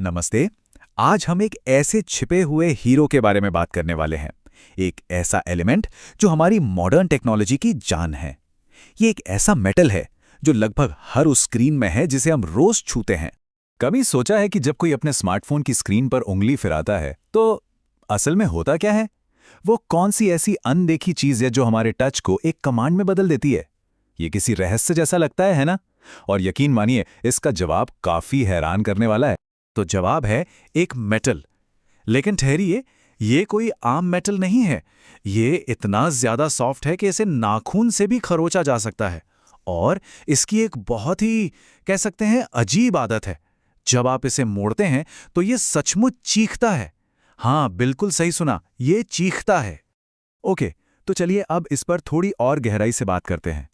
नमस्ते। आज हम एक ऐसे छिपे हुए हीरो के बारे में बात करने वाले हैं। एक ऐसा एलिमेंट जो हमारी मॉडर्न टेक्नोलॉजी की जान है। ये एक ऐसा मेटल है जो लगभग हर उस स्क्रीन में है जिसे हम रोज छूते हैं। कभी सोचा है कि जब कोई अपने स्मार्टफोन की स्क्रीन पर उंगली फिराता है तो असल में होता क्या है? वो कौन सी ऐसी अनदेखी चीज है जो हमारे टच को एक कमांड में बदल देती है? ये किसी रहस्य जैसा लगता है ना? और यकीन मानिए, इसका जवाब काफी हैरान करने वाला है। तो जवाब है एक मेटल। लेकिन ठहरिए, ये कोई आम मेटल नहीं है। ये इतना ज्यादा सॉफ्ट है कि इसे नाखून से भी खरोचा जा सकता है। और इसकी एक बहुत ही, कह सकते हैं, अजीब आदत है। जब आप इसे मोड़ते हैं तो ये सचमुच चीखता है। हाँ, बिल्कुल सही सुना, ये चीखता है। ओके, तो चलिए अब इस पर थोड़ी और गहराई से बात करते हैं।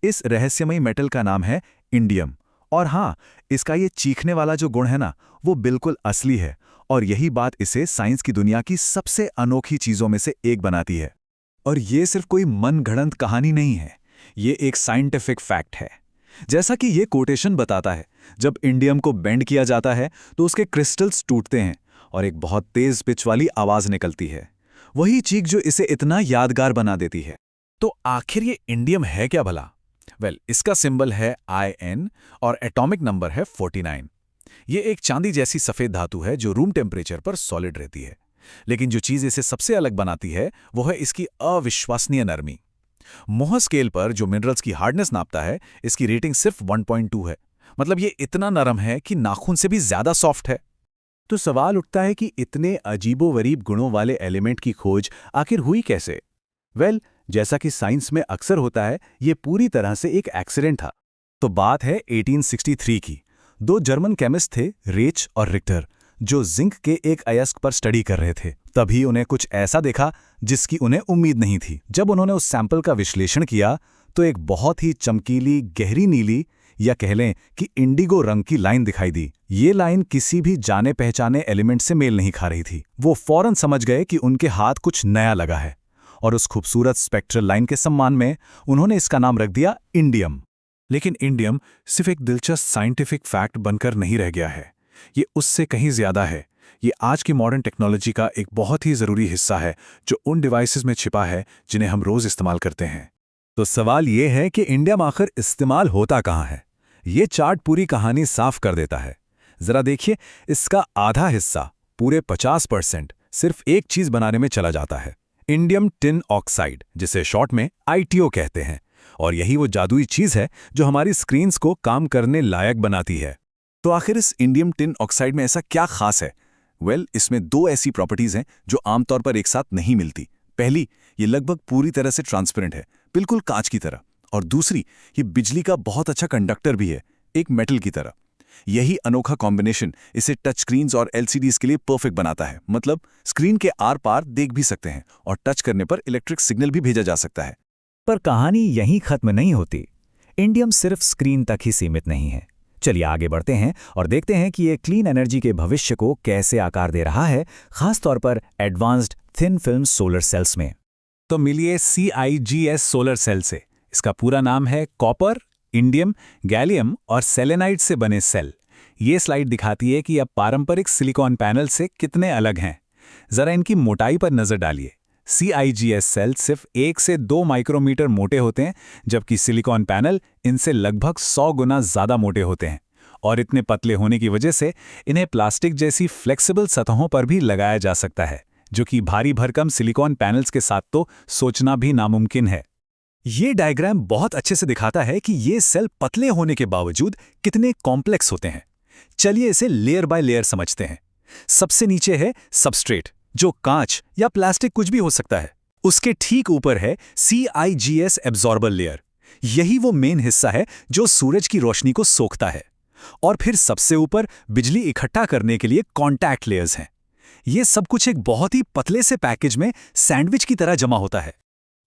इस रहस्यमयी मेटल का नाम है इंडियम। और हाँ, इसका ये चीखने वाला जो गुण है ना, वो बिल्कुल असली है। और यही बात इसे साइंस की दुनिया की सबसे अनोखी चीजों में से एक बनाती है। और ये सिर्फ कोई मनगढ़ंत कहानी नहीं है, ये एक साइंटिफिक फैक्ट है। जैसा कि ये कोटेशन बताता है, जब इंडियम को बेंड किया जाता है तो उसके क्रिस्टल्स टूटते हैं और एक बहुत तेज पिच वाली आवाज निकलती है। वही चीख जो इसे इतना यादगार बना देती है। तो आखिर ये इंडियम है क्या भला? इसका सिंबल है IN और एटॉमिक नंबर है 49। ये एक चांदी जैसी सफेद धातु है जो रूम टेम्परेचर पर सॉलिड रहती है। लेकिन जो चीज इसे सबसे अलग बनाती है वो है इसकी अविश्वसनीय नरमी। मोह स्केल पर जो मिनरल्स की हार्डनेस नापता है, इसकी रेटिंग सिर्फ 1.2 है। मतलब ये इतना नरम है कि नाखून से भी ज्यादा सॉफ्ट है। तो सवाल उठता है कि इतने अजीबोगरीब गुणों वाले एलिमेंट की खोज आखिर हुई कैसे? जैसा कि साइंस में अक्सर होता है, ये पूरी तरह से एक एक्सीडेंट था। तो बात है 1863 की। दो जर्मन केमिस्ट थे, रेच और रिक्टर, जो जिंक के एक अयस्क पर स्टडी कर रहे थे। तभी उन्हें कुछ ऐसा देखा जिसकी उन्हें उम्मीद नहीं थी। जब उन्होंने उस सैंपल का विश्लेषण किया तो एक बहुत ही चमकीली, गहरी नीली, या कह लें कि इंडिगो रंग की लाइन दिखाई दी। ये लाइन किसी भी जाने पहचाने एलिमेंट से मेल नहीं खा रही थी। वो फौरन समझ गए कि उनके हाथ कुछ नया लगा है। और उस खूबसूरत स्पेक्ट्रल लाइन के सम्मान में उन्होंने इसका नाम रख दिया इंडियम। लेकिन इंडियम सिर्फ एक दिलचस्प साइंटिफिक फैक्ट बनकर नहीं रह गया है। ये उससे कहीं ज्यादा है। ये आज की मॉडर्न टेक्नोलॉजी का एक बहुत ही जरूरी हिस्सा है, जो उन डिवाइसेस में छिपा है जिन्हें हम रोज इस्तेमाल करते हैं। तो सवाल ये है कि इंडियम आखिर इस्तेमाल होता कहाँ है? ये चार्ट पूरी कहानी साफ कर देता है। जरा देखिए, इसका आधा हिस्सा, पूरे 50%, सिर्फ एक चीज बनाने में चला जाता है, इंडियम टिन ऑक्साइड, जिसे शॉर्ट में ITO कहते हैं। और यही वो जादुई चीज है जो हमारी स्क्रीन्स को काम करने लायक बनाती है। तो आखिर इस इंडियम टिन ऑक्साइड में ऐसा क्या खास है? इसमें दो ऐसी प्रॉपर्टीज हैं जो आमतौर पर एक साथ नहीं मिलती। पहली, ये लगभग पूरी तरह से ट्रांसपेरेंट है, बिल्कुल कांच की तरह। और दूसरी, ये बिजली का बहुत अच्छा कंडक्टर भी है, एक मेटल की तरह। यही अनोखा कॉम्बिनेशन इसे टच स्क्रीन्स और LCDs के लिए परफेक्ट बनाता है। मतलब स्क्रीन के आर पार देख भी सकते हैं और टच करने पर इलेक्ट्रिक सिग्नल भी भेजा जा सकता है। पर कहानी यहीं खत्म नहीं होती। इंडियम सिर्फ स्क्रीन तक ही सीमित नहीं है। चलिए आगे बढ़ते हैं और देखते हैं कि ये क्लीन एनर्जी के भविष्य को कैसे आकार दे रहा है, खासतौर पर advanced thin film solar cells में। तो मिलिए CIGS सोलर सेल से। इसका पूरा नाम है कॉपर, इंडियम, गैलियम और सेलेनाइड से बने सेल। ये स्लाइड दिखाती है कि अब पारंपरिक सिलिकॉन पैनल से कितने अलग हैं। जरा इनकी मोटाई पर नजर डालिए। CIGS सेल सिर्फ 1 से 2 माइक्रोमीटर मोटे होते हैं, जबकि सिलिकॉन पैनल इनसे लगभग 100 गुना ज्यादा मोटे होते हैं। और इतने पतले होने की वजह से इन्हें प्लास्टिक जैसी फ्लेक्सिबल सतहों पर भी लगाया जा सकता है, जो कि भारी भरकम सिलिकॉन पैनल्स के साथ तो सोचना भी नामुमकिन है। ये डायग्राम बहुत अच्छे से दिखाता है कि ये सेल पतले होने के बावजूद कितने कॉम्प्लेक्स होते हैं। चलिए इसे लेयर बाय लेयर समझते हैं। सबसे नीचे है सबस्ट्रेट, जो कांच या प्लास्टिक कुछ भी हो सकता है। उसके ठीक ऊपर है CIGS एब्जॉर्बर लेयर। यही वो मेन हिस्सा है जो सूरज की रोशनी को सोखता है। और फिर सबसे ऊपर बिजली इकट्ठा करने के लिए कॉन्टैक्ट लेयर्स हैं। ये सब कुछ एक बहुत ही पतले से पैकेज में सैंडविच की तरह जमा होता है।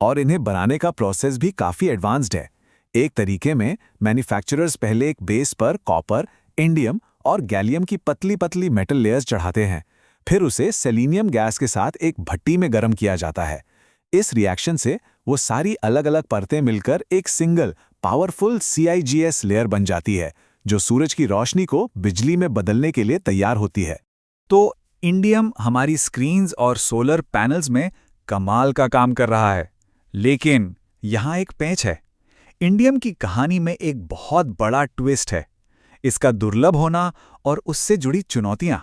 और इन्हें बनाने का प्रोसेस भी काफी एडवांस्ड है। एक तरीके में मैन्युफैक्चरर्स पहले एक बेस पर कॉपर, इंडियम और गैलियम की पतली पतली मेटल लेयर्स चढ़ाते हैं। फिर उसे सेलेनियम गैस के साथ एक भट्टी में गर्म किया जाता है। इस रिएक्शन से वो सारी अलग अलग परतें मिलकर एक सिंगल पावरफुल CIGS लेयर बन जाती है, जो सूरज की रोशनी को बिजली में बदलने के लिए तैयार होती है। तो इंडियम हमारी स्क्रीन्स और सोलर पैनल्स में कमाल का काम कर रहा है। लेकिन यहाँ एक पेंच है। इंडियम की कहानी में एक बहुत बड़ा ट्विस्ट है, इसका दुर्लभ होना और उससे जुड़ी चुनौतियां।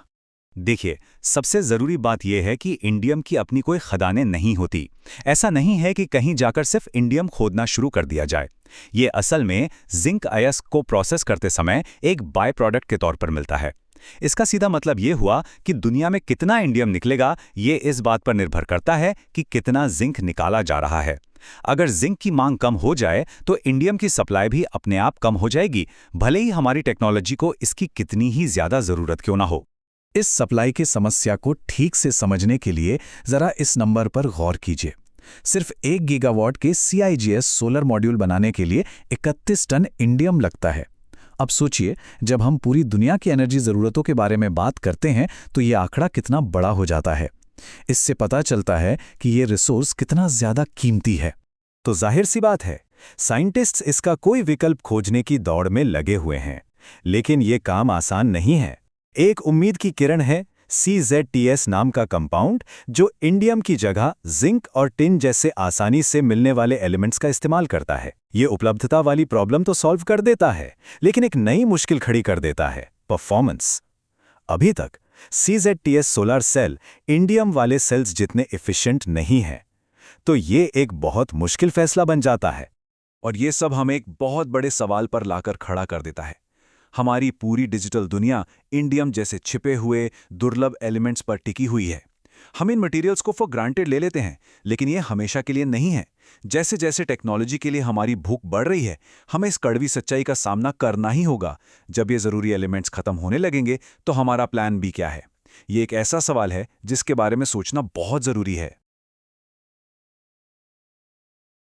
देखिए, सबसे जरूरी बात यह है कि इंडियम की अपनी कोई खदानें नहीं होती। ऐसा नहीं है कि कहीं जाकर सिर्फ इंडियम खोदना शुरू कर दिया जाए। ये असल में जिंक अयस्क को प्रोसेस करते समय एक बाय प्रोडक्ट के तौर पर मिलता है। इसका सीधा मतलब ये हुआ कि दुनिया में कितना इंडियम निकलेगा, ये इस बात पर निर्भर करता है कि कितना जिंक निकाला जा रहा है। अगर जिंक की मांग कम हो जाए तो इंडियम की सप्लाई भी अपने आप कम हो जाएगी, भले ही हमारी टेक्नोलॉजी को इसकी कितनी ही ज्यादा जरूरत क्यों ना हो। इस सप्लाई की समस्या को ठीक से समझने के लिए जरा इस नंबर पर गौर कीजिए। सिर्फ 1 गीगावाट के CIGS सोलर मॉड्यूल बनाने के लिए 31 टन इंडियम लगता है। अब सोचिए, जब हम पूरी दुनिया की एनर्जी ज़रूरतों के बारे में बात करते हैं तो ये आंकड़ा कितना बड़ा हो जाता है। इससे पता चलता है कि ये रिसोर्स कितना ज़्यादा कीमती है। तो जाहिर सी बात है, साइंटिस्ट्स इसका कोई विकल्प खोजने की दौड़ में लगे हुए हैं। लेकिन ये काम आसान नहीं है। एक उम्मीद की किरण है CZTS नाम का कंपाउंड, जो इंडियम की जगह जिंक और टिन जैसे आसानी से मिलने वाले एलिमेंट्स का इस्तेमाल करता है। ये उपलब्धता वाली प्रॉब्लम तो सॉल्व कर देता है, लेकिन एक नई मुश्किल खड़ी कर देता है, परफॉर्मेंस। अभी तक CZTS सोलर सेल इंडियम वाले सेल्स जितने एफिशिएंट नहीं है, तो ये एक बहुत मुश्किल फैसला बन जाता है। और ये सब हमें एक बहुत बड़े सवाल पर लाकर खड़ा कर देता है। हमारी पूरी डिजिटल दुनिया इंडियम जैसे छिपे हुए दुर्लभ एलिमेंट्स पर टिकी हुई है। हम इन मटेरियल्स को फॉर ग्रांटेड ले लेते हैं, लेकिन ये हमेशा के लिए नहीं है। जैसे जैसे टेक्नोलॉजी के लिए हमारी भूख बढ़ रही है, हमें इस कड़वी सच्चाई का सामना करना ही होगा। जब ये ज़रूरी एलिमेंट्स खत्म होने लगेंगे तो हमारा प्लान बी क्या है? ये एक ऐसा सवाल है जिसके बारे में सोचना बहुत ज़रूरी है।